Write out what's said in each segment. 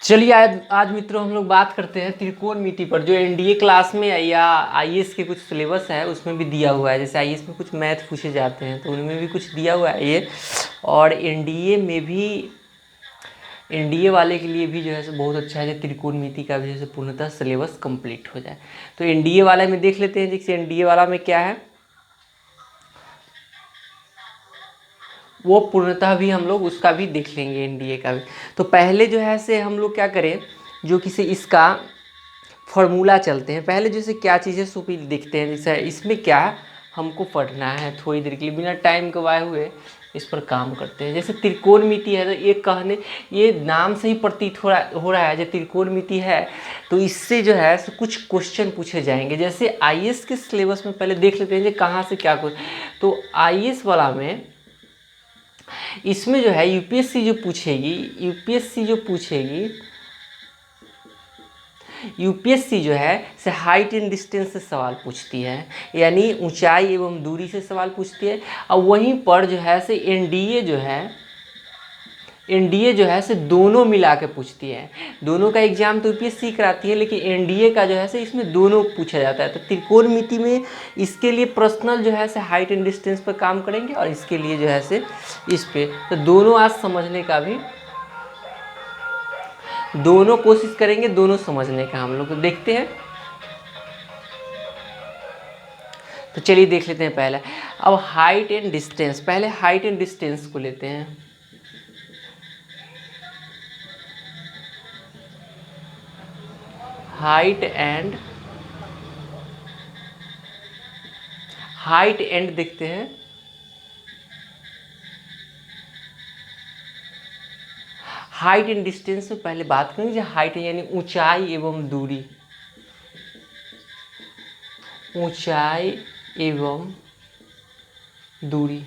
चलिए आज मित्रों हम लोग बात करते हैं त्रिकोणमिति पर, जो एनडीए क्लास में या आईएएस के कुछ सिलेबस है उसमें भी दिया हुआ है। जैसे आईएएस में कुछ मैथ पूछे जाते हैं तो उनमें भी कुछ दिया हुआ है ये, और एनडीए में भी एनडीए वाले के लिए भी जो है बहुत अच्छा है जो त्रिकोणमिति का भी जैसे पूर्णतः सिलेबस कंप्लीट हो जाए। तो एनडीए वाला में देख लेते हैं। जैसे एनडीए वाला में क्या है वो पूर्णतः भी हम लोग उसका भी देख लेंगे, एनडीए का भी। तो पहले जो है से हम लोग क्या करें, जो किसी इसका फॉर्मूला चलते हैं। पहले जैसे क्या चीज़ें सुपी देखते हैं। जैसे इसमें क्या हमको पढ़ना है, थोड़ी देर के लिए बिना टाइम गवाए हुए इस पर काम करते हैं। जैसे त्रिकोणमिति है तो ये नाम से ही प्रतीत हो रहा है जो त्रिकोणमिति है, तो इससे जो है कुछ क्वेश्चन पूछे जाएंगे। जैसे आईएएस के सिलेबस में पहले देख लेते हैं जो कहाँ से क्या कुछ। तो आईएएस वाला में इसमें जो है यूपीएससी जो है से हाइट एंड डिस्टेंस से सवाल पूछती है, यानी ऊंचाई एवं दूरी से सवाल पूछती है। और वहीं पर जो है से एनडीए जो है से दोनों मिला के पूछती है। दोनों का एग्जाम तो यूपीएससी कराती है, लेकिन एनडीए का जो है से इसमें दोनों पूछा जाता है। तो त्रिकोणमिति में इसके लिए पर्सनल जो है से हाइट एंड डिस्टेंस पर काम करेंगे, और इसके लिए जो है से इस पे। तो दोनों आज समझने का भी दोनों कोशिश करेंगे, दोनों समझने का हम लोग तो देखते हैं। तो चलिए देख लेते हैं पहले। अब हाइट एंड डिस्टेंस, पहले हाइट एंड डिस्टेंस को लेते हैं। हाइट एंड देखते हैं। हाइट एंड डिस्टेंस में पहले बात करेंगे। हाइट यानी ऊंचाई एवं दूरी, ऊंचाई एवं दूरी।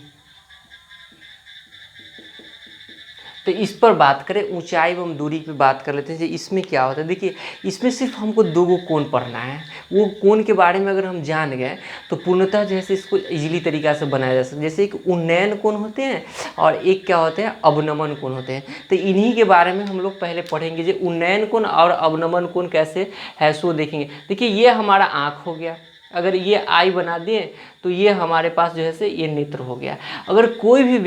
तो इस पर बात करें, ऊंचाई एवं दूरी पे बात कर लेते हैं। इसमें क्या होता है, देखिए इसमें सिर्फ हमको दो कोण पढ़ना है। वो कोण के बारे में अगर हम जान गए तो पूर्णतः जैसे इसको इजीली तरीका से बनाया जा सकता है। जैसे एक उन्नयन कोण होते हैं और एक क्या होते हैं, अवनमन कोण होते हैं। तो इन्हीं के बारे में हम लोग पहले पढ़ेंगे। जो उन्नयन कोण और अवनमन कोण कैसे है सो देखेंगे। देखिए ये हमारा आँख हो गया, अगर ये आई बना दें तो ये हमारे पास जो है से ये नेत्र हो गया। अगर कोई भी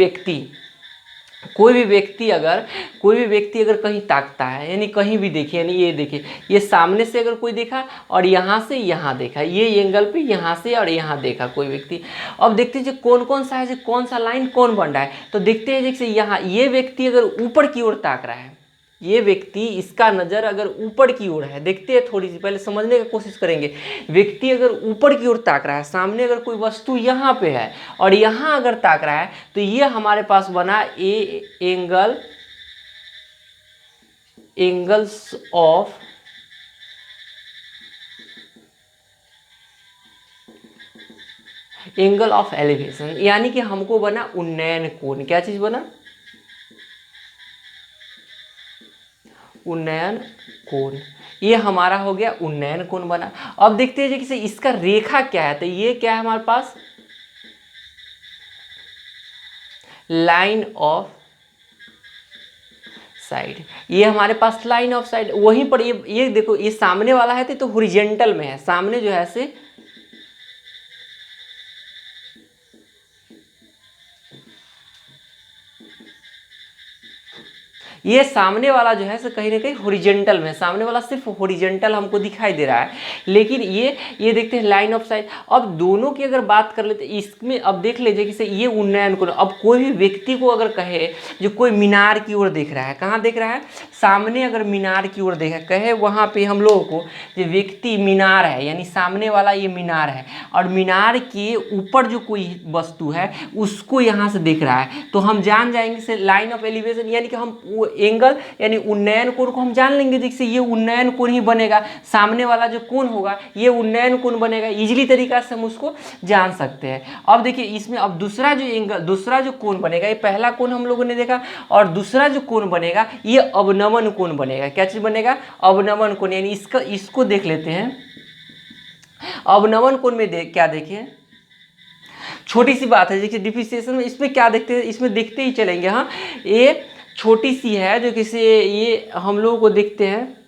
व्यक्ति अगर कहीं ताकता है, यानी कहीं भी देखे, यानी ये देखिए ये सामने से अगर कोई देखा और यहाँ से यहाँ देखा, ये एंगल पे यहाँ से और यहाँ देखा कोई व्यक्ति। अब देखते हैं कौन कौन सा है, कौन सा लाइन कौन बन रहा है। तो देखते हैं जैसे यहाँ ये व्यक्ति अगर ऊपर की ओर ताक रहा है, ये व्यक्ति इसका नज़र अगर ऊपर की ओर है, देखते हैं थोड़ी सी पहले समझने की कोशिश करेंगे। व्यक्ति अगर ऊपर की ओर ताक रहा है, सामने अगर कोई वस्तु यहाँ पे है और यहाँ अगर ताक रहा है, तो ये हमारे पास बना एंगल ऑफ एलिवेशन, यानी कि हमको बना उन्नयन कोण। क्या चीज बना, उन्नयन कोण। ये हमारा हो गया उन्नयन कोण बना। अब देखते हैं कि इसका रेखा क्या है। तो ये क्या है हमारे पास, लाइन ऑफ साइड। ये हमारे पास लाइन ऑफ साइड। वहीं पर ये देखो, ये सामने वाला है तो हॉरिजॉन्टल में है, सामने जो है से ये सामने वाला जो है सो कहीं ना कहीं हॉरिजॉन्टल में, सामने वाला सिर्फ हॉरिजॉन्टल हमको दिखाई दे रहा है। लेकिन ये देखते हैं लाइन ऑफ साइट। अब दोनों की अगर बात कर लेते इसमें, अब देख लीजिए कि ये उन्नयन कोण। अब कोई भी व्यक्ति को अगर कहे जो कोई मीनार की ओर देख रहा है, कहाँ देख रहा है, सामने अगर मीनार की ओर देखा, कहे वहाँ पे हम लोगों को जो व्यक्ति मीनार है, यानी सामने वाला ये मीनार है और मीनार के ऊपर जो कोई वस्तु है उसको यहाँ से देख रहा है, तो हम जान जाएंगे से लाइन ऑफ एलिवेशन, यानी कि हम वो एंगल यानी उन्नयन कोण को हम जान लेंगे। जैसे ये उन्नयन कोण ही बनेगा, सामने वाला जो कोण होगा ये उन्नयन कोण बनेगा। इजीली तरीका से हम उसको जान सकते हैं। अब देखिए इसमें अब दूसरा जो कोण बनेगा, ये पहला कोण हम लोगों ने देखा, और दूसरा जो कोण बनेगा ये अवनमन कोण बनेगा। क्या चीज बनेगा, अवनमन कोण। यानी इसको देख लेते हैं। अवनमन कोण में क्या देखिए, छोटी सी बात है। देखिए डिफरेंशिएशन में इसमें क्या देखते हैं, इसमें देखते ही चलेंगे। हाँ, ये छोटी सी है जो किसी ये हम लोगों को देखते हैं।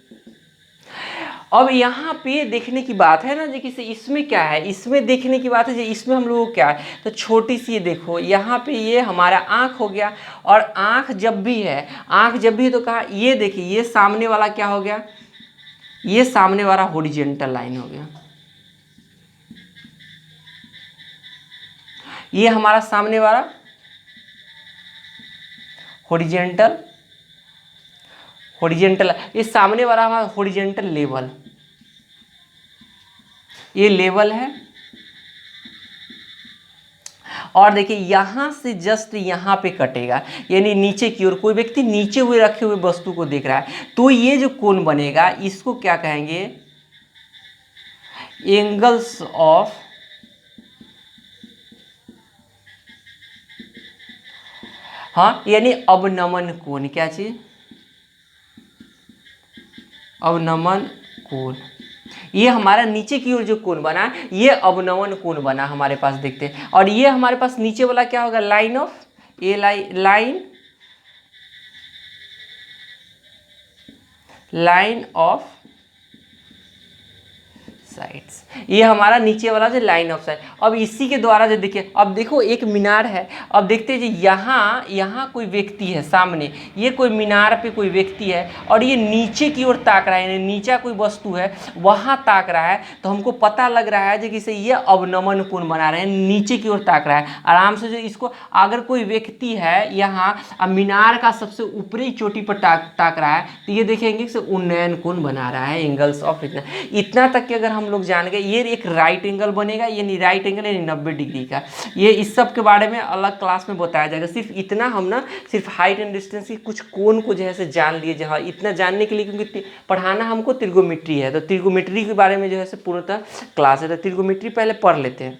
अब यहाँ पे देखने की बात है ना जी किसी इसमें क्या है, इसमें देखने की बात है जी इसमें हम लोगों को क्या है, तो छोटी सी देखो यहाँ पे ये हमारा आँख हो गया। और आँख जब भी है, आँख जब भी है तो कहा ये देखिए ये सामने वाला क्या हो गया, ये सामने वाला हॉरिजॉन्टल लाइन हो गया। ये हमारा सामने वाला हॉरिजॉन्टल, हॉरिजॉन्टल ये सामने वाला हमारा हॉरिजॉन्टल लेवल, ये लेवल है। और देखिए यहाँ से जस्ट यहाँ पे कटेगा, यानी नीचे की ओर कोई व्यक्ति नीचे हुए रखे हुए वस्तु को देख रहा है, तो ये जो कोण बनेगा इसको क्या कहेंगे, एंगल्स ऑफ हाँ यानी अवनमन कोण, क्या चीज, अवनमन कोण। ये हमारा नीचे की ओर जो कोण बना ये अवनमन कोण बना हमारे पास, देखते हैं। और ये हमारे पास नीचे वाला क्या होगा, line of A line of sides, ये हमारा नीचे वाला जो लाइन ऑफ साइड। अब इसी के द्वारा जो देखिए, अब देखो एक मीनार है, अब देखते हैं जी यहाँ कोई व्यक्ति है सामने, ये कोई मीनार पे कोई व्यक्ति है और ये नीचे की ओर ताक रहा है, यानी नीचा कोई वस्तु है वहाँ ताक रहा है, तो हमको पता लग रहा है कि से ये अवनमन कोण बना रहे हैं, नीचे की ओर ताक रहा है आराम से। जो इसको अगर कोई व्यक्ति है यहाँ मीनार का सबसे ऊपरी चोटी पर ताक रहा है, तो ये देखेंगे कि उन्नयन कोण बना रहा है, एंगल्स ऑफ इतना तक कि अगर हम लोग जान गए ये एक राइट एंगल बनेगा, यानी राइट एंगल यानी 90 डिग्री का। ये इस सब के बारे में अलग क्लास में बताया जाएगा। सिर्फ इतना हम ना सिर्फ हाइट एंड डिस्टेंस की कुछ कोण को जो है से जान लिए, जहाँ इतना जानने के लिए, क्योंकि पढ़ाना हमको त्रिगोमेट्री है, तो त्रिगोमेट्री के बारे में जो है से पूर्णतः क्लास है, तो त्रिगोमेट्री पहले पढ़ लेते हैं।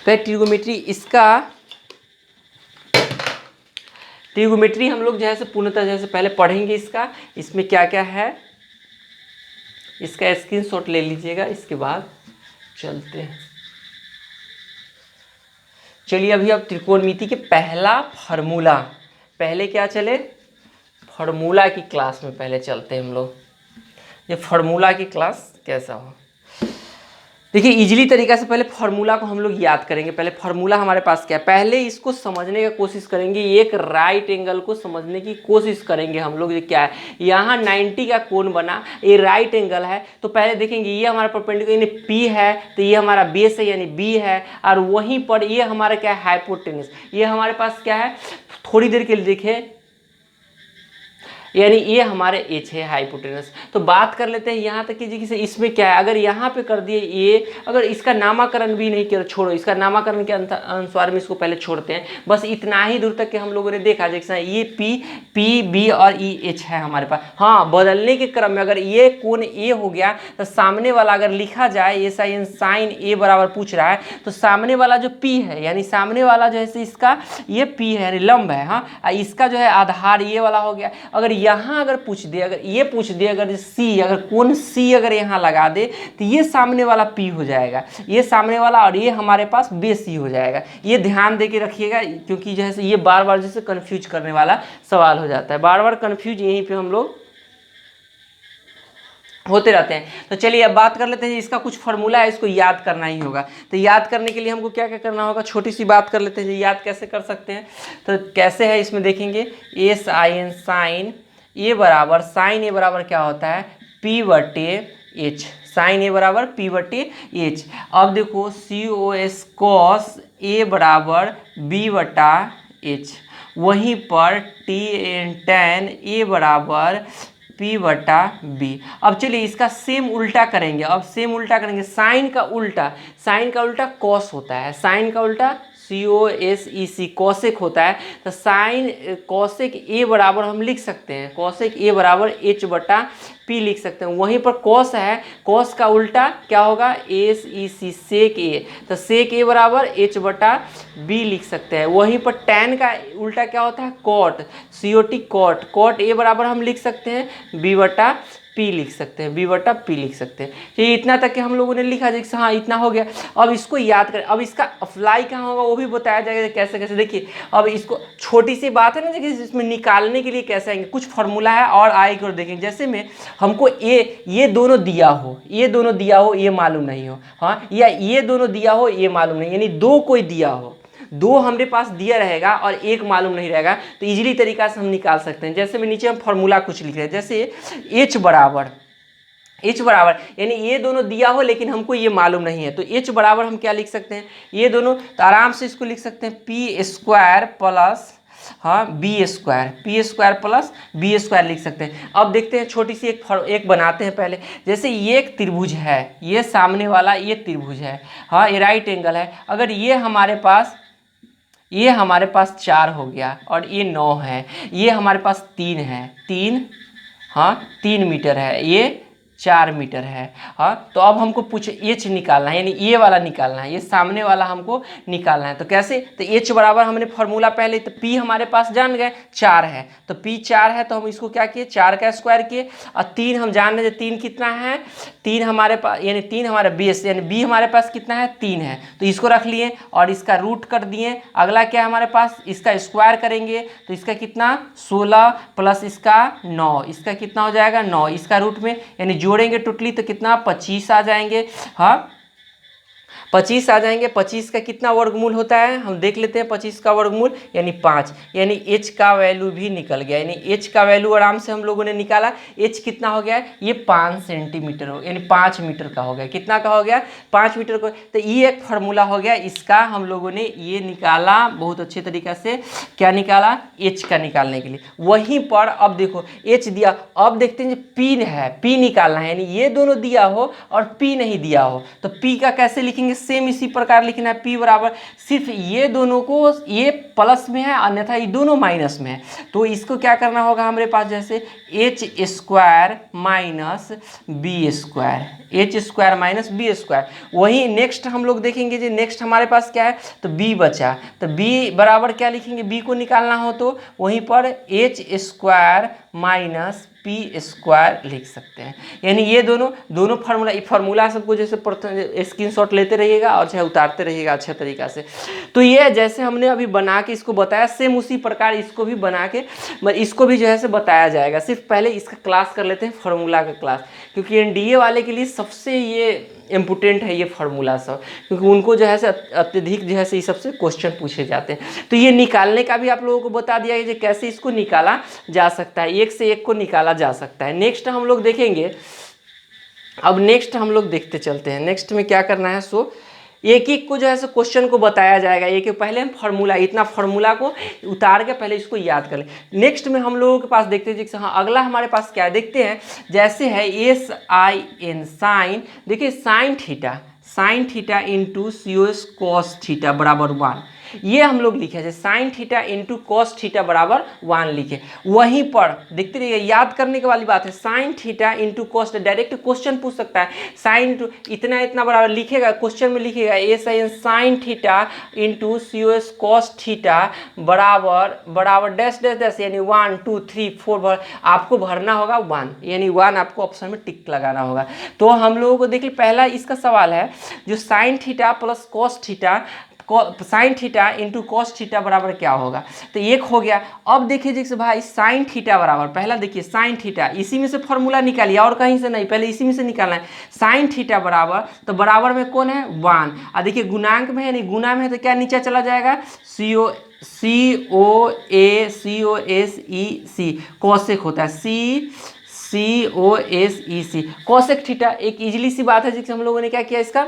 तो त्रिगोमेट्री त्रिगोमेट्री हम लोग जो है से पूर्णतः जो है से पहले पढ़ेंगे इसका, इसमें क्या क्या है इसका स्क्रीनशॉट ले लीजिएगा, इसके बाद चलते हैं। चलिए अभी अब त्रिकोणमिति के पहला फार्मूला, पहले क्या चले फार्मूला की क्लास में पहले चलते हैं हम लोग, ये फार्मूला की क्लास कैसा हो। देखिए इजीली तरीका से पहले फार्मूला को हम लोग याद करेंगे। पहले फार्मूला हमारे पास क्या है, पहले इसको समझने का कोशिश करेंगे, एक राइट एंगल को समझने की कोशिश करेंगे हम लोग। ये क्या है, यहाँ 90 का कोण बना, ये राइट एंगल है, तो पहले देखेंगे ये हमारा परपेंडिकुलर यानी पी है, तो ये हमारा बेस है यानी बी है, और वहीं पर ये हमारा क्या है हाइपोटेनस, ये हमारे पास क्या है, थोड़ी देर के लिए देखें यानी ये हमारे एच है हाइपोटेनस। तो बात कर लेते हैं यहाँ तक कि जी इसमें क्या है, अगर यहाँ पे कर दिए ये, अगर इसका नामकरण भी नहीं किया, छोड़ो इसका नामकरण के अनुसार में इसको पहले छोड़ते हैं, बस इतना ही दूर तक के हम लोगों ने देखा जैसे ये पी बी और ई एच है हमारे पास। हाँ बदलने के क्रम में अगर ये कोण ए हो गया तो सामने वाला अगर लिखा जाए एस आई एन साइन ए बराबर पूछ रहा है, तो सामने वाला जो पी है यानी सामने वाला जो है इसका ये पी है यानी लंब है, हाँ इसका जो है आधार ये वाला हो गया। अगर यहाँ अगर पूछ दे, अगर ये पूछ दे, अगर सी, अगर कोण सी अगर यहाँ लगा दे तो ये सामने वाला पी हो जाएगा, ये सामने वाला, और ये हमारे पास बेस सी हो जाएगा। ये ध्यान दे के रखिएगा, क्योंकि जैसे ये बार बार जैसे कंफ्यूज करने वाला सवाल हो जाता है, बार बार कंफ्यूज यहीं पे हम लोग होते रहते हैं। तो चलिए अब बात कर लेते हैं, इसका कुछ फार्मूला है, इसको याद करना ही होगा। तो याद करने के लिए हमको क्या क्या करना होगा, छोटी सी बात कर लेते हैं, याद कैसे कर सकते हैं। तो कैसे है इसमें देखेंगे, एस आई एन साइन ए बराबर, साइन ए बराबर क्या होता है पी बटे एच, साइन ए बराबर पी बटे एच। अब देखो सी ओ एस कॉस ए बराबर बी बटा एच, वहीं पर टी एन टेन ए बराबर P बटा बी। अब चलिए इसका सेम उल्टा करेंगे, अब सेम उल्टा करेंगे, साइन का उल्टा कॉस होता है, साइन का उल्टा COSEC कॉसेक होता है। तो साइन कॉसेक ए बराबर हम लिख सकते हैं, कॉसेक ए बराबर H बटा P लिख सकते हैं। वहीं पर कॉस है, कॉस का उल्टा क्या होगा SEC सेक ए, तो सेक ए बराबर H बटा B लिख सकते हैं। वहीं पर टैन का उल्टा क्या होता है cot, COT cot, cot a बराबर हम लिख सकते हैं B बटा पी लिख सकते हैं, बी बटा पी लिख सकते हैं। तो ये इतना तक के हम लोगों ने लिखा जैसे हाँ इतना हो गया। अब इसको याद करें, अब इसका अप्लाई कहाँ होगा वो भी बताया जाएगा कैसे कैसे। देखिए अब इसको छोटी सी बात है ना, देखिए इसमें निकालने के लिए कैसे आएंगे, कुछ फॉर्मूला है और आएगी और देखेंगे। जैसे में हमको ये दोनों दिया हो, ये दोनों दिया हो, ये मालूम नहीं हो, हाँ, या ये दोनों दिया हो, ये मालूम नहीं, यानी दो कोई दिया हो, दो हमारे पास दिया रहेगा और एक मालूम नहीं रहेगा, तो इजीली तरीका से हम निकाल सकते हैं। जैसे में नीचे हम फॉर्मूला कुछ लिख रहे हैं, जैसे H बराबर यानी ये दोनों दिया हो लेकिन हमको ये मालूम नहीं है, तो H बराबर हम क्या लिख सकते हैं, ये दोनों, तो आराम से इसको लिख सकते हैं पी स्क्वायर प्लस हाँ b square plus b square लिख सकते हैं। अब देखते हैं छोटी सी एक बनाते हैं पहले। जैसे ये एक त्रिभुज है, ये सामने वाला ये त्रिभुज है, हाँ ये राइट एंगल है। अगर ये हमारे पास 4 हो गया और ये 9 है, ये हमारे पास 3 है, 3 मीटर है, ये 4 मीटर है, हाँ। तो अब हमको पूछे H निकालना है, यानी ये वाला निकालना है, ये सामने वाला हमको निकालना है। तो कैसे, तो H बराबर हमने फॉर्मूला पहले, तो P हमारे पास जान गए 4 है, तो P 4 है, तो हम इसको क्या किए 4 का स्क्वायर किए, और 3 हम जान रहे 3 कितना है, 3 हमारे पास यानी 3 हमारा बेस यानी B हमारे पास कितना है 3 है, तो इसको रख लिए और इसका रूट कर दिए। अगला क्या है हमारे पास, इसका स्क्वायर करेंगे तो इसका कितना 16 प्लस इसका 9, इसका कितना हो जाएगा 9, इसका रूट में यानी जोड़ेंगे टोटली तो कितना 25 आ जाएंगे, हाँ 25 आ जाएंगे। 25 का कितना वर्गमूल होता है हम देख लेते हैं, 25 का वर्गमूल यानी 5, यानी H का वैल्यू भी निकल गया, यानी H का वैल्यू आराम से हम लोगों ने निकाला। H कितना हो गया है, ये 5 सेंटीमीटर हो, यानी 5 मीटर का हो गया, कितना का हो गया 5 मीटर का। तो ये एक फार्मूला हो गया, इसका हम लोगों ने ये निकाला बहुत अच्छे तरीके से। क्या निकाला, H का निकालने के लिए। वहीं पर अब देखो H दिया, अब देखते हैं P है, P निकालना है, यानी ये दोनों दिया हो और P नहीं दिया हो, तो P का कैसे लिखेंगे, सेम इसी प्रकार लिखना है। P बराबर सिर्फ ये दोनों को, ये प्लस में है अन्यथा ये दोनों माइनस में है, तो इसको क्या करना होगा हमारे पास, जैसे H square minus b square, H square minus b square. वहीं नेक्स्ट हम लोग देखेंगे जो नेक्स्ट हमारे पास क्या है, तो B बचा, तो B बराबर क्या लिखेंगे, B को निकालना हो तो वहीं पर H square minus P square लिख सकते हैं। यानी ये दोनों फार्मूला सबको जैसे स्क्रीनशॉट लेते रहिएगा और चाहे उतारते रहिएगा अच्छा तरीका से। तो ये जैसे हमने अभी बना के इसको बताया, सेम उसी प्रकार इसको भी बना के इसको भी जो है से बताया जाएगा। सिर्फ पहले इसका क्लास कर लेते हैं, फार्मूला का क्लास, क्योंकि एनडीए वाले के लिए सबसे ये इम्पोर्टेंट है ये फार्मूला सब, क्योंकि उनको जो है से अत्यधिक जो है से ये सबसे क्वेश्चन पूछे जाते हैं। तो ये निकालने का भी आप लोगों को बता दिया कि कैसे इसको निकाला जा सकता है, एक से एक को निकाला जा सकता है। नेक्स्ट हम लोग देखेंगे, अब नेक्स्ट हम लोग देखते चलते हैं नेक्स्ट में क्या करना है। सो एक एक को जो है सो क्वेश्चन को बताया जाएगा, एक पहले हम फार्मूला, इतना फार्मूला को उतार के पहले इसको याद कर लें। नेक्स्ट में हम लोगों के पास देखते हैं जैसे हाँ अगला हमारे पास क्या है देखते हैं, जैसे है SIN साइन, देखिए sine theta into COS cos theta बराबर 1, ये हम लोग लिखे जैसे sine theta into cos theta बराबर 1 लिखे। वहीं पर देखते रहिए, याद करने के वाली बात है, sine theta into cos, direct question पूछ सकता है, साइन टू इतना बराबर लिखेगा, क्वेश्चन में लिखेगा SIN sine theta into COS cos theta बराबर डैश डैश डैश, यानी 1 2 3 4 आपको भरना होगा 1, यानी 1 आपको ऑप्शन में टिक लगाना होगा। तो हम लोगों को देखिए पहला इसका सवाल है जो sine theta plus cos theta, sine theta into cos theta बराबर क्या होगा, तो एक हो गया। अब देखिए जैसे भाई साइन थीटा बराबर, पहला देखिए साइन थीटा, इसी में से फॉर्मूला निकालिए और कहीं से नहीं, पहले इसी में से निकालना है। साइन थीटा बराबर, तो बराबर में कौन है 1, और देखिए गुणांक में है, नहीं गुना में है तो क्या नीचे चला जाएगा COSEC, कॉसेक होता है COSEC कॉसेक थीटा। एक इजीली सी बात है जिससे हम लोगों ने क्या किया, इसका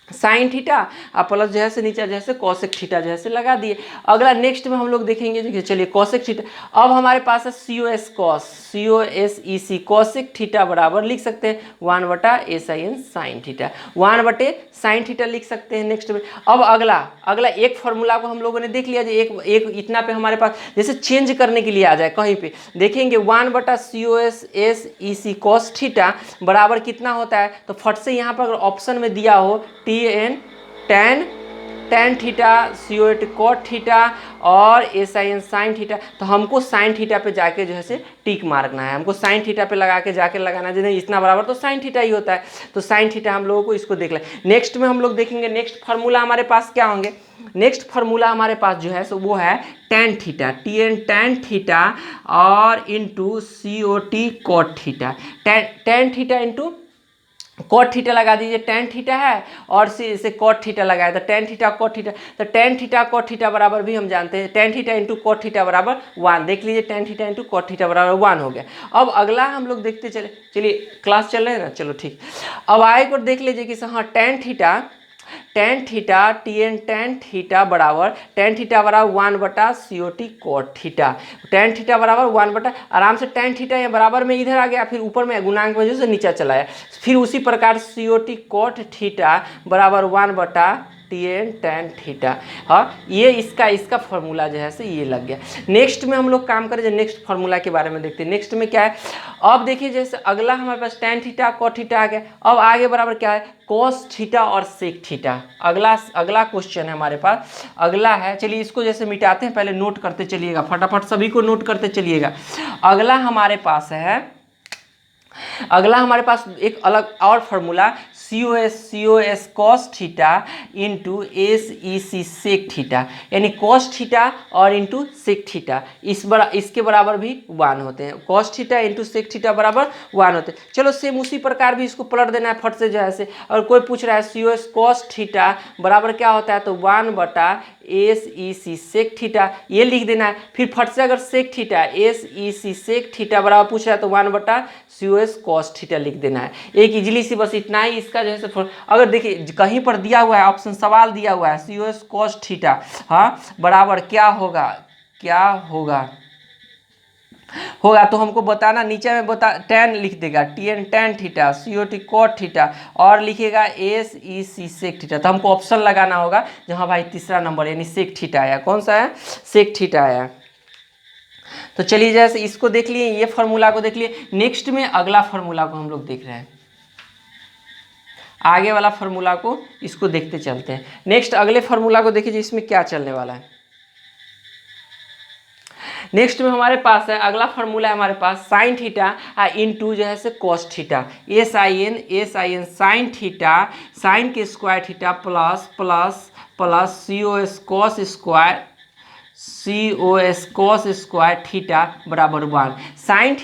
साइन थीटा और प्लस जो है से नीचे जैसे कॉसेक थीटा जो है लगा दिए। अगला नेक्स्ट में हम लोग देखेंगे, देखिए चलिए कॉसेक थीटा, अब हमारे पास है COS cos COSEC cosec theta बराबर लिख सकते हैं 1/SIN साइन थीटा, 1/साइन थीटा लिख सकते हैं। नेक्स्ट में अब अगला एक फार्मूला को हम लोगों ने देख लिया, जो एक इतना पे हमारे पास जैसे चेंज करने के लिए आ जाए कहीं पे, देखेंगे 1/COSEC कॉस थीटा बराबर कितना होता है, तो फट से यहाँ पर ऑप्शन में दिया हो tan tan theta, COT cot theta और SIN साइन थीटा। तो हमको साइन थीटा पे जाके जो है से टिक मारना है, हमको साइन थीटा पे लगा के जाके लगाना है, नहीं इतना बराबर तो साइन थीटा ही होता है, तो साइन थीटा हम लोगों को इसको देख लें। नेक्स्ट में हम लोग देखेंगे नेक्स्ट फार्मूला हमारे पास क्या होंगे। नेक्स्ट फार्मूला हमारे पास जो है सो वो है टेन थीटा, टेन थीटा और into COT cot theta. Tan theta into cot theta लगा दीजिए, टेन थीटा है और से कॉट थीटा लगाया तो टेन थीटा कॉट थीटा, तो टेन थीटा कॉट थीटा बराबर भी हम जानते हैं tan theta into cot theta बराबर 1। देख लीजिए tan theta into cot theta बराबर 1 हो गया। अब अगला हम लोग देखते चलिए क्लास चल रहे हैं ना, चलो ठीक। अब आए को देख लीजिए कि हाँ टेन थीटा टेन थीटा बराबर 1/COT cot theta, tan theta बराबर 1 आराम से टेन थीटा ये बराबर में इधर आ गया, फिर ऊपर में गुणांक वजह से नीचे चला आया, फिर उसी प्रकार COT कॉट थीटा बराबर 1/TN टेन थीटा। हाँ ये इसका फॉर्मूला जो है से ये लग गया। नेक्स्ट में हम लोग काम करें जो नेक्स्ट फार्मूला के बारे में देखते हैं। नेक्स्ट में क्या है, अब देखिए जैसे अगला हमारे पास टेन थीटा कॉट थीटा आ गया, अब आगे बराबर क्या है कॉस थीटा और सेक थीटा। अगला क्वेश्चन है हमारे पास, अगला है, चलिए इसको जैसे मिटाते हैं, पहले नोट करते चलिएगा, फटाफट सभी को नोट करते चलिएगा। अगला हमारे पास एक अलग और formula COS cos theta into SEC sec theta, यानी कॉस थीटा और इंटू सेक थीटा इसके बराबर भी 1 होते हैं, cos theta into sec theta बराबर 1 होते हैं। चलो सेम उसी प्रकार भी इसको पलट देना है फट से जो है से। और कोई पूछ रहा है COS कॉस थीटा बराबर क्या होता है, तो 1/SEC सेक थीटा ये लिख देना है। फिर फट से अगर sec theta SEC sec theta बराबर पूछ रहा है तो 1/COS कॉस थीटा लिख देना है। एक इजीली सी बस इतना ही इसका जो है। अगर देखिए कहीं पर दिया हुआ है ऑप्शन सवाल दिया हुआ है COS कॉस थीटा हाँ बराबर क्या होगा तो हमको बताना, नीचे में बता टेन लिख देगा tan theta COT cot theta और लिखेगा SEC सेक थीटा, तो हमको ऑप्शन लगाना होगा जहाँ भाई तीसरा नंबर यानी सेक थीटा आया। कौन सा है, सेक थीटा आया। तो चलिए जैसे इसको देख लिए, ये फार्मूला को देख लिए। नेक्स्ट में अगला फार्मूला को हम लोग देख रहे हैं, आगे वाला फार्मूला को इसको देखते चलते हैं। नेक्स्ट अगले फार्मूला को देखिए इसमें क्या चलने वाला है। नेक्स्ट में हमारे पास है अगला फार्मूला है हमारे पास साइन थीटा इंटू जो है से cos theta, SIN sine theta sine के square theta plus COS cos square theta बराबर 1। Sine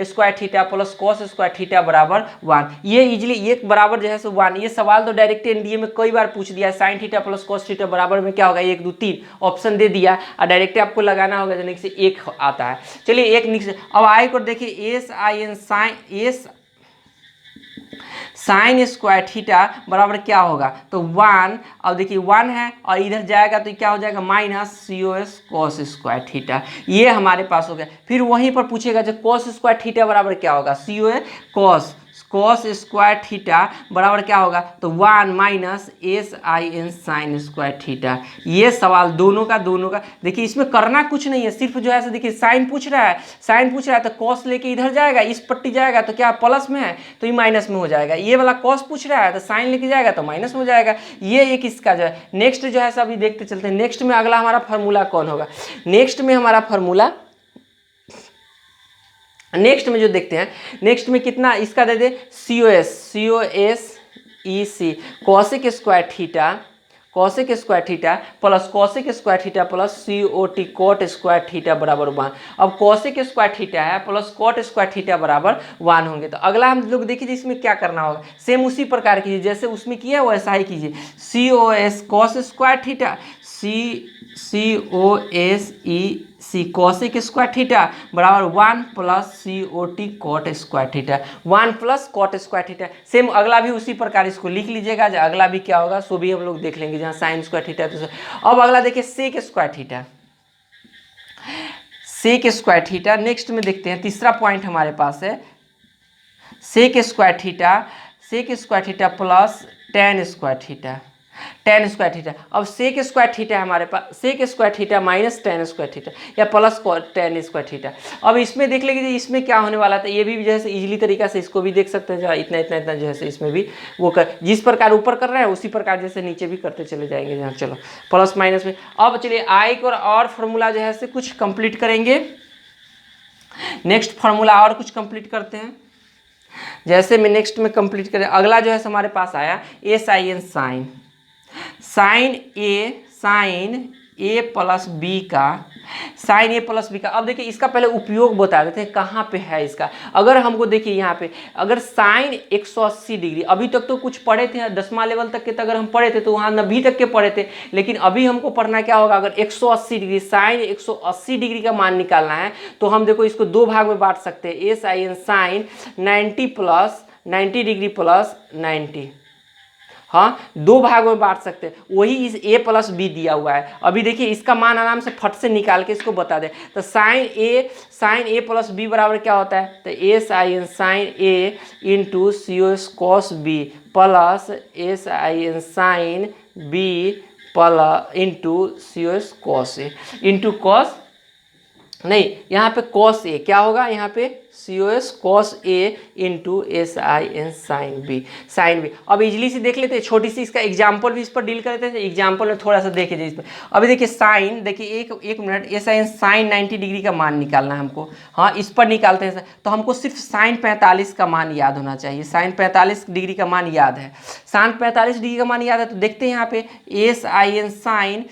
square theta plus cos square theta बराबर 1। ये इजीली एक बराबर जो है सो 1। ये सवाल तो डायरेक्ट एनडीए में कई बार पूछ दिया, sine theta plus cos theta बराबर में क्या होगा 1 2 3 ऑप्शन दे दिया और डायरेक्ट आपको लगाना होगा जैसे से 1 आता है। चलिए एक नीचे अब आए को देखिए SIN साइन स्क्वायर थीटा बराबर क्या होगा, तो 1। अब देखिए 1 है और इधर जाएगा तो क्या हो जाएगा minus COS cos square theta, ये हमारे पास हो गया। फिर वहीं पर पूछेगा जो कॉस स्क्वायर थीटा बराबर क्या होगा, COS कॉस स्क्वायर थीटा बराबर क्या होगा, तो 1 minus SIN sign square theta. ये सवाल दोनों का देखिए इसमें करना कुछ नहीं है, सिर्फ जो है देखिए साइन पूछ रहा है तो कॉस लेके इधर जाएगा, इस पट्टी जाएगा तो क्या प्लस में है तो ये माइनस में हो जाएगा। ये वाला कॉस पूछ रहा है तो साइन लेके जाएगा तो माइनस में हो जाएगा। ये एक इसका जो है। नेक्स्ट जो है अभी देखते चलते हैं नेक्स्ट में अगला हमारा फार्मूला कौन होगा। नेक्स्ट में हमारा फार्मूला नेक्स्ट में जो देखते हैं, नेक्स्ट में कितना इसका दे दे COS EC cosec square theta plus cosec square theta plus COT cot square theta बराबर 1। अब कॉसेक स्क्वायर थीटा है प्लस कॉट स्क्वायर थीटा बराबर 1 होंगे। तो अगला हम लोग देखिए इसमें क्या करना होगा, सेम उसी प्रकार कीजिए जैसे उसमें किया वैसा ही कीजिए। COS cos square theta COS EC cosec square theta बराबर 1 plus COT cot square theta 1 plus cot square theta. Same अगला भी उसी प्रकार इसको लिख लीजिएगा, अगला भी क्या होगा सो भी हम लोग देख लेंगे जहाँ साइन स्क्वायर थीटा है तो। अब अगला देखिए सेक स्क्वायर थीटा। नेक्स्ट में देखते हैं तीसरा पॉइंट हमारे पास है sec square theta plus tan square theta tan square theta. अब सेक स्क्वायर थीटा है हमारे पास, sec square theta minus tan square theta या प्लस टेन स्क्वायर थीटा। अब इसमें देख लेंगे इसमें क्या होने वाला था, ये भी जो है इजीली तरीका से इसको भी देख सकते हैं, जहाँ इतना इतना इतना जो है इसमें भी वो कर, जिस प्रकार ऊपर कर रहे हैं उसी प्रकार जैसे नीचे भी करते चले जाएंगे यहाँ। चलो प्लस माइनस में, अब चलिए आई को और फॉर्मूला जो है कुछ कंप्लीट करेंगे। नेक्स्ट फार्मूला और कुछ कंप्लीट करते हैं, जैसे मैं नेक्स्ट में कंप्लीट करें। अगला जो है हमारे पास आया S I N sine A plus B का, साइन ए प्लस बी का। अब देखिए इसका पहले उपयोग बता देते हैं कहाँ पे है इसका। अगर हमको देखिए यहाँ पे अगर साइन 180 डिग्री, अभी तक तो कुछ पढ़े थे 10वां लेवल तक के, तो अगर हम पढ़े थे तो वहाँ 90 तक के पढ़े थे, लेकिन अभी हमको पढ़ना क्या होगा, अगर 180 डिग्री साइन 180 डिग्री का मान निकालना है तो हम देखो इसको दो भाग में बांट सकते हैं, ए साइन साइन 90 डिग्री प्लस 90, हाँ दो भागों में बांट सकते हैं। वही इस a प्लस बी दिया हुआ है। अभी देखिए इसका मान आराम से फट से निकाल के इसको बता दे, तो साइन ए प्लस बी बराबर क्या होता है, तो a sine A into c o s cos b plus a sine b plus into c o s cos a into cos, नहीं यहाँ पे कॉस ए क्या होगा, यहाँ पे c o s cos a into s I N sine b. अब easily से देख लेते हैं, छोटी सी इसका एग्जाम्पल भी इस पर डील कर लेते हैं। एग्जाम्पल में थोड़ा सा देखे इसमें। अभी देखिए साइन, देखिए एक minute, S I N sine 90 degree का मान निकालना है हमको, हाँ इस पर निकालते हैं। तो हमको सिर्फ साइन 45 का मान याद होना चाहिए, साइन 45 डिग्री का मान याद है, साइन 45 डिग्री का मान याद है। तो देखते हैं यहाँ पे एस आई एन साइन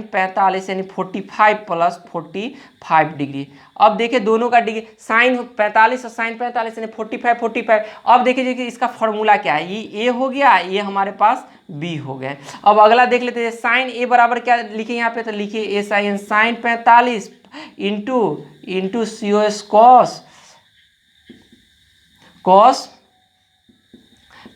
45 यानी 45 प्लस 45 डिग्री। अब देखिए दोनों का डिग्री साइन 45 और साइन 45 यानी 45। अब देखिए इसका फॉर्मूला क्या है, ये ए हो गया, ये हमारे पास बी हो गया। अब अगला देख लेते हैं, साइन ए बराबर क्या लिखे यहाँ पे, तो लिखिए a sine sine 45 into c o s cos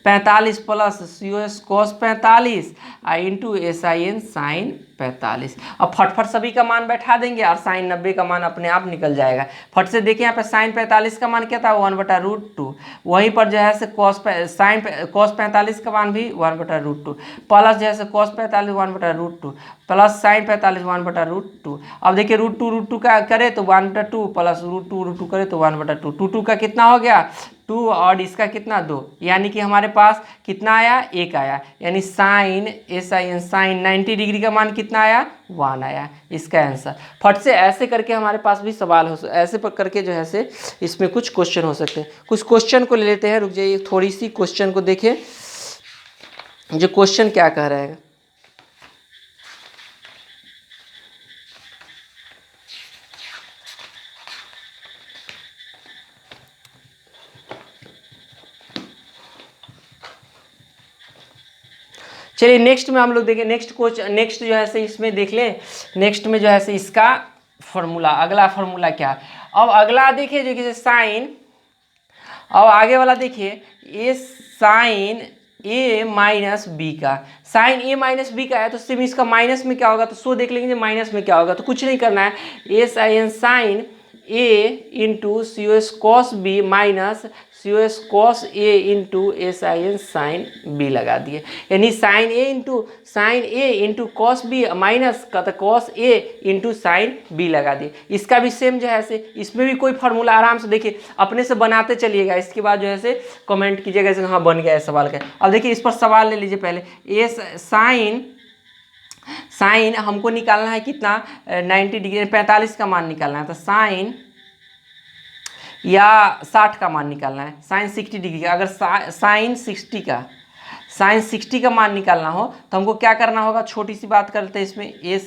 45 plus c o s cos 45 into s I N sine 45। अब फटफट सभी का मान बैठा देंगे और साइन 90 का मान अपने आप निकल जाएगा। फट से देखिए यहाँ पे साइन 45 का मान क्या था, 1/√2। वहीं पर जो है से कॉस 45 का मान भी 1/√2 प्लस जो है से कॉस 45 1/√2 प्लस साइन 45 1/√2। अब देखिए √2 का करे तो 1/2 प्लस √2 करे तो 1/2। 2 का कितना हो गया 2 और इसका कितना 2, यानी कि हमारे पास कितना आया 1 आया, यानी sine S I N sine 90 degree का मान कितना आया 1 आया, इसका आंसर। फट से ऐसे करके हमारे पास भी सवाल हो, ऐसे करके जो है से इसमें कुछ क्वेश्चन हो सकते हैं। कुछ क्वेश्चन को ले लेते हैं, रुक जाइए थोड़ी सी क्वेश्चन को देखें जो क्वेश्चन क्या कह रहा है। चलिए नेक्स्ट में हम लोग देखें, नेक्स्ट जो है से इसमें देख लें, नेक्स्ट में जो है से इसका फॉर्मूला, अगला फॉर्मूला क्या है। अब अगला देखिए जो कि साइन, अब आगे वाला देखिए ये साइन ए माइनस बी का, साइन ए माइनस बी का है तो सिर्फ इसका माइनस में क्या होगा, तो सो देख लेंगे माइनस में क्या होगा। तो कुछ नहीं करना है, a sine sine A into c o s cos b minus c o s cos a into s I N sine b लगा दिए, यानी साइन ए इंटू कॉस बी माइनस का तो cos a into sine b लगा दिए। इसका भी same जो है से इसमें भी कोई फार्मूला आराम से देखिए अपने से बनाते चलिएगा, इसके बाद जो है से कमेंट कीजिएगा जैसे हाँ बन गया है सवाल का। अब देखिए इस पर सवाल ले लीजिए पहले, ए साइन हमको निकालना है कितना 90 डिग्री 45 का मान निकालना है, तो साइन या 60 का मान निकालना है, साइन 60 डिग्री का। अगर साइन 60 का मान निकालना हो तो हमको क्या करना होगा, छोटी सी बात करते हैं इसमें, ए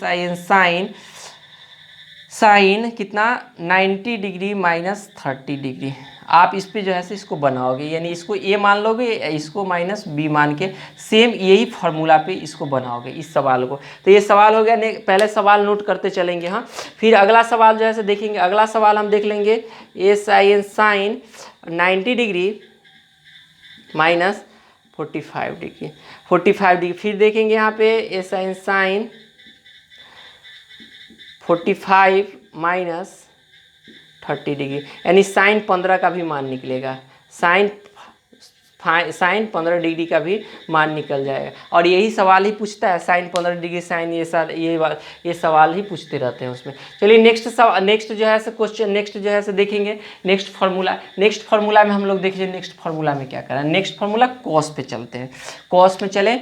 साइन कितना 90 डिग्री माइनस 30 डिग्री। आप इस पे जो है इसको बनाओगे, यानी इसको ए मान लोगे, इसको माइनस बी मान के सेम यही फार्मूला पे इसको बनाओगे इस सवाल को। तो ये सवाल हो गया, पहले सवाल नोट करते चलेंगे हाँ, फिर अगला सवाल जो है देखेंगे। अगला सवाल हम देख लेंगे ए साइन 90 डिग्री माइनस 45 डिग्री। फिर देखेंगे यहाँ पे ए साइन 45 माइनस 30 डिग्री, यानी साइन 15 का भी मान निकलेगा, साइन साइन 15 डिग्री का भी मान निकल जाएगा। और यही सवाल ही पूछता है, साइन 15 डिग्री साइन ये सवाल ही पूछते रहते हैं उसमें। चलिए नेक्स्ट जो है से क्वेश्चन नेक्स्ट जो है से देखेंगे नेक्स्ट फार्मूला में हम लोग देखिए नेक्स्ट फार्मूला में क्या करें। नेक्स्ट फार्मूला कॉस पे चलते हैं। कॉस में चले,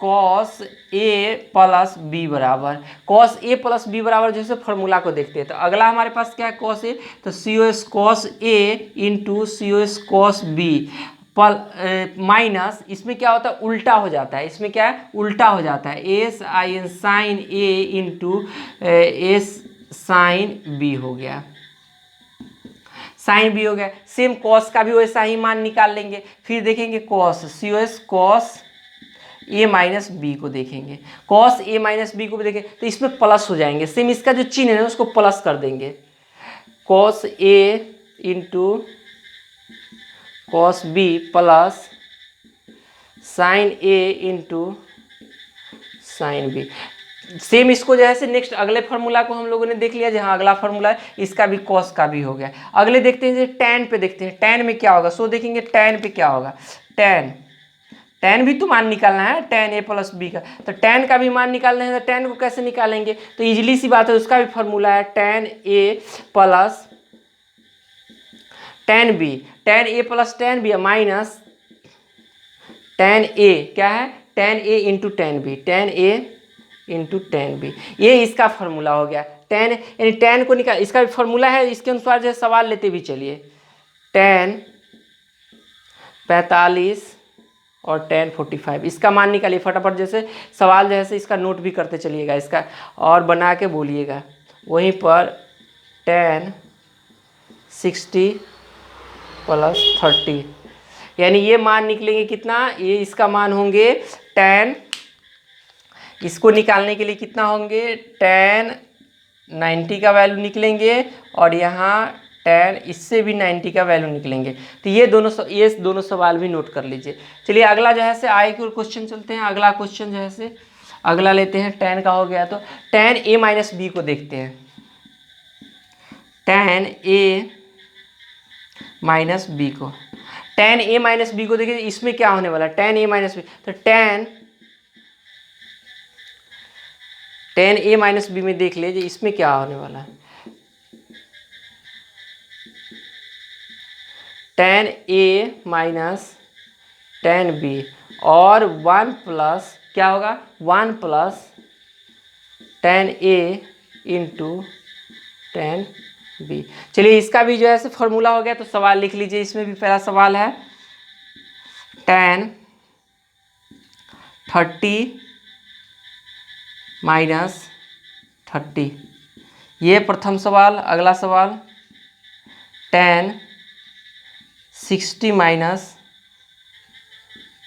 कॉस ए प्लस बी बराबर, कॉस ए प्लस बी बराबर जैसे फार्मूला को देखते हैं। तो अगला हमारे पास क्या है कॉस ए, तो c o s cos a into c o s cos b minus, इसमें क्या होता है उल्टा हो जाता है, इसमें क्या है उल्टा हो जाता है, S I N sine A into S sine B हो गया, साइन बी हो गया। सेम कॉस का भी वैसा ही मान निकाल लेंगे। फिर देखेंगे कॉस सी ओ एस कॉस ए माइनस बी को देखेंगे, कॉस ए माइनस बी को भी देखें तो इसमें प्लस हो जाएंगे। सेम इसका जो चिन्ह है उसको प्लस कर देंगे, cos a into cos b plus sine A into sine b. Same इसको जो है से नेक्स्ट अगले फार्मूला को हम लोगों ने देख लिया, जहाँ अगला फार्मूला है इसका भी कॉस का भी हो गया। अगले देखते हैं टैन पे, देखते हैं टैन में क्या होगा। सो देखेंगे टैन पे क्या होगा, टैन भी तो मान निकालना है, टैन ए प्लस बी का, तो टैन का भी मान निकालना है। तो टैन को कैसे निकालेंगे, तो इजीली सी बात है, उसका भी फार्मूला है tan a plus tan b, tan a plus tan b minus tan a, क्या है tan a into tan b, tan a into tan b, ये इसका फार्मूला हो गया। टैन यानी टैन को निकाल, इसका भी फार्मूला है, इसके अनुसार जो सवाल लेते भी चलिए, टैन 45 और टैन 45, इसका मान निकालिए फटाफट। जैसे सवाल जैसे इसका नोट भी करते चलिएगा इसका और बना के बोलिएगा। वहीं पर टैन 60 प्लस 30, यानी ये मान निकलेंगे कितना, ये इसका मान होंगे टैन, इसको निकालने के लिए कितना होंगे टैन 90 का वैल्यू निकलेंगे और यहाँ टैन इससे भी 90 का वैल्यू निकलेंगे। तो ये दोनों सवाल भी नोट कर लीजिए। चलिए अगला जो है से आए की क्वेश्चन चलते हैं। अगला क्वेश्चन जो है से अगला लेते हैं, टैन का हो गया तो टैन ए माइनस बी को देखते हैं। टैन ए माइनस बी को, टैन ए माइनस बी को देखिए इसमें क्या होने वाला है, टैन ए माइनस बी, तो टैन ए माइनस बी में देख लीजिए इसमें क्या होने वाला है, टैन ए माइनस टैन बी और 1 प्लस क्या होगा 1 plus tan a into tan B. चलिए इसका भी जो है से फॉर्मूला हो गया, तो सवाल लिख लीजिए। इसमें भी पहला सवाल है टैन 30 माइनस 30, ये प्रथम सवाल। अगला सवाल टैन 60 माइनस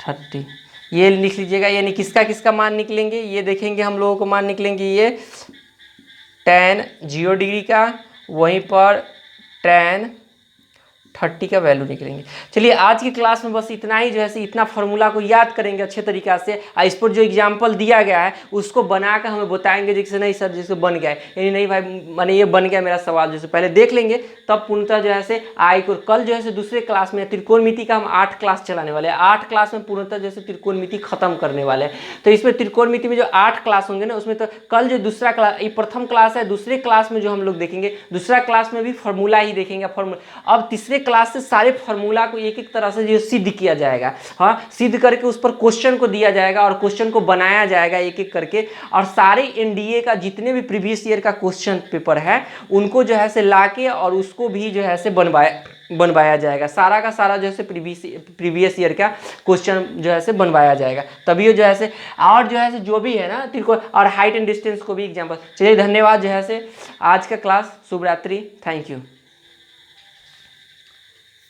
30, ये लिख लीजिएगा। यानी किसका किसका मान निकलेंगे ये देखेंगे हम लोगों को, मान निकलेंगे ये टैन 0 डिग्री का, वहीं पर टैन 30 का वैल्यू निकलेंगे। चलिए आज की क्लास में बस इतना ही, जो है से इतना फार्मूला को याद करेंगे अच्छे तरीक़ा से, और इस पर जो एग्जाम्पल दिया गया है उसको बनाकर हमें बताएंगे जैसे नहीं सर जैसे बन गया है, यानी नहीं भाई मैंने ये बन गया मेरा सवाल, जैसे पहले देख लेंगे तब पूर्णतः जो है से आए को। कल जो है से दूसरे क्लास में त्रिकोणमिति का हम 8 क्लास चलाने वाले हैं, 8 क्लास में पूर्णतः जैसे त्रिकोणमिति खत्म करने वाले हैं। तो इसमें त्रिकोणमिति में जो 8 क्लास होंगे ना, उसमें तो कल जो दूसरा क्लास, ये प्रथम क्लास है, दूसरे क्लास में जो हम लोग देखेंगे, दूसरा क्लास में भी फार्मूला ही देखेंगे फार्मूला। अब तीसरे क्लास से सारे फार्मूला को एक एक तरह से जो सिद्ध किया जाएगा, हाँ सिद्ध करके उस पर क्वेश्चन को दिया जाएगा और क्वेश्चन को बनाया जाएगा एक एक करके, और सारे एनडीए का जितने भी प्रीवियस ईयर का क्वेश्चन पेपर है उनको जो है से लाके और उसको भी जो है से बनवाया जाएगा। सारा का सारा जो है प्रीवियस ईयर का क्वेश्चन जो है से बनवाया जाएगा, तभी जो है से और जो है से जो भी है ना त्रिकोण और हाइट एंड डिस्टेंस को भी एग्जाम्पल। चलिए धन्यवाद जो है से, आज का क्लास, शुभ रात्रि, थैंक यू।